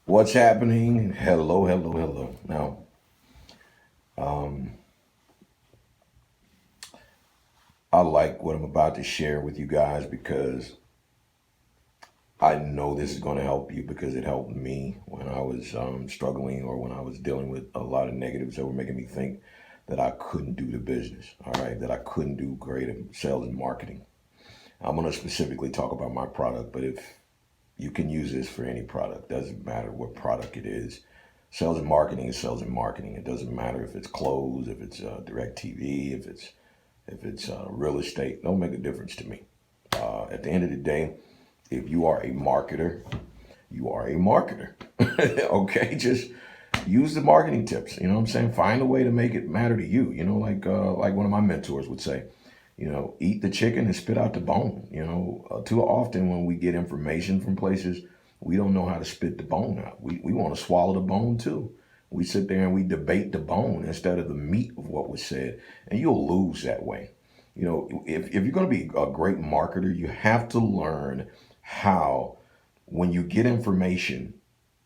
What's happening? Hello, hello, hello. Now, um, I like what I'm about to share with you guys because I know this is going to help you because it helped me when I was struggling or when I was dealing with a lot of negatives that were making me think that I couldn't do the business, all right, that I couldn't do great at sales and marketing. I'm going to specifically talk about my product, but if you can use this for any product, doesn't matter what product it is. Sales and marketing is sales and marketing. It doesn't matter if it's clothes, if it's direct TV, if it's real estate. Don't make a difference to me. At the end of the day, if you are a marketer, you are a marketer. Okay, just use the marketing tips. You know what I'm saying? Find a way to make it matter to you. Like one of my mentors would say, eat the chicken and spit out the bone. Too often when we get information from places, we don't know how to spit the bone out. We want to swallow the bone too. We sit there and we debate the bone instead of the meat of what was said, and you'll lose that way. If you're going to be a great marketer, you have to learn how, when you get information,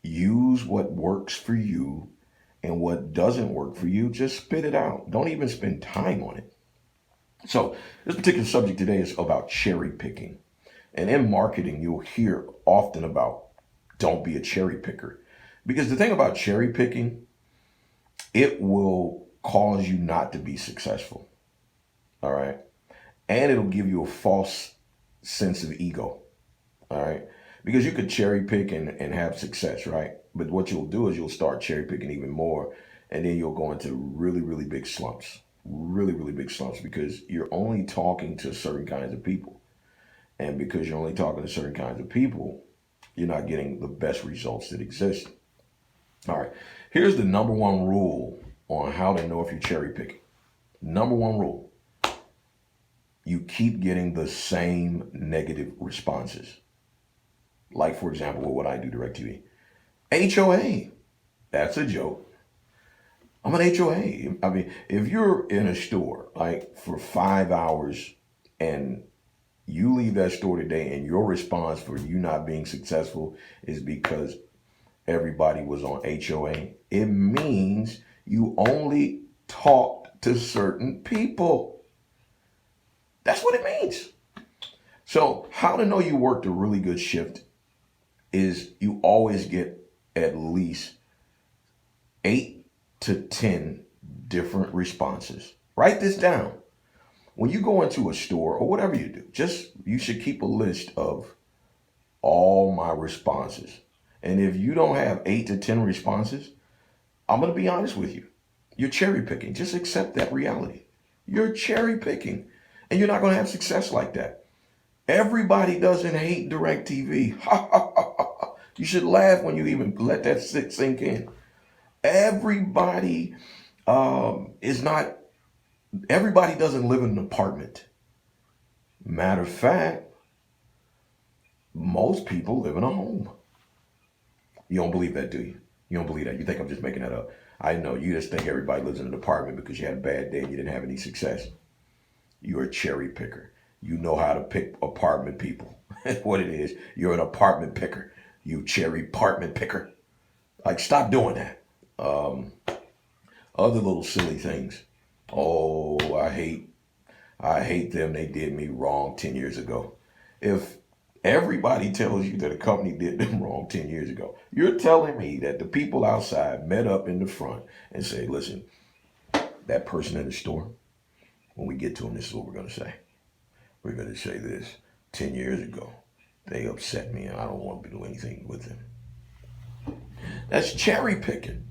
use what works for you and what doesn't work for you, just spit it out. Don't even spend time on it. So this particular subject today is about cherry picking. And in marketing, you'll hear often about don't be a cherry picker. Because the thing about cherry picking, it will cause you not to be successful. All right. And it'll give you a false sense of ego. All right. Because you could cherry pick and have success, right? But what you'll do is you'll start cherry picking even more. And then you'll go into really, really big slumps. Really, really big slumps because you're only talking to certain kinds of people. And because you're only talking to certain kinds of people, you're not getting the best results that exist. All right. Here's the number one rule on how to know if you're cherry picking. Number one rule: you keep getting the same negative responses. Like, for example, what I do, DirecTV. HOA. That's a joke. I'm an HOA. I mean, if you're in a store like for 5 hours and you leave that store today and your response for you not being successful is because everybody was on HOA, it means you only talked to certain people. That's what it means. So how to know you worked a really good shift is you always get at least 8 to 10 different responses. Write this down. When you go into a store or whatever you do, you should keep a list of all my responses. And if you don't have 8 to 10 responses, I'm going to be honest with you. You're cherry picking. Just accept that reality. You're cherry picking and you're not going to have success like that. Everybody doesn't hate DirecTV. You should laugh when you even let that sink in. Everybody is not, everybody doesn't live in an apartment. Matter of fact, most people live in a home. You don't believe that, do you? You don't believe that. You think I'm just making that up. I know you just think everybody lives in an apartment because you had a bad day and you didn't have any success. You're a cherry picker. You know how to pick apartment people. That's what it is. You're an apartment picker. You cherry apartment picker. Like, stop doing that. Other little silly things. Oh, I hate them. They did me wrong 10 years ago. If everybody tells you that a company did them wrong 10 years ago, you're telling me that the people outside met up in the front and say, listen, that person in the store, when we get to them, this is what we're going to say. We're going to say this: 10 years ago, they upset me and I don't want to do anything with them. That's cherry picking.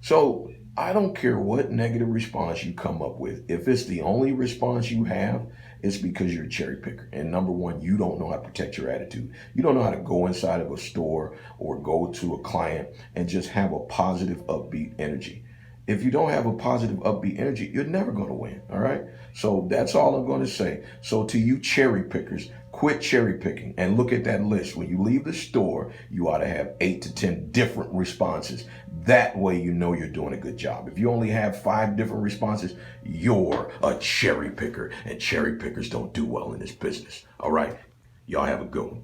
So I don't care what negative response you come up with. If it's the only response you have, it's because you're a cherry picker. And number one, you don't know how to protect your attitude. You don't know how to go inside of a store or go to a client and just have a positive, upbeat energy. If you don't have a positive, upbeat energy, you're never going to win. All right. So that's all I'm going to say. So to you cherry pickers, quit cherry picking and look at that list. When you leave the store, you ought to have 8 to 10 different responses. That way, you know you're doing a good job. If you only have 5 different responses, you're a cherry picker, and cherry pickers don't do well in this business. All right. Y'all have a good one.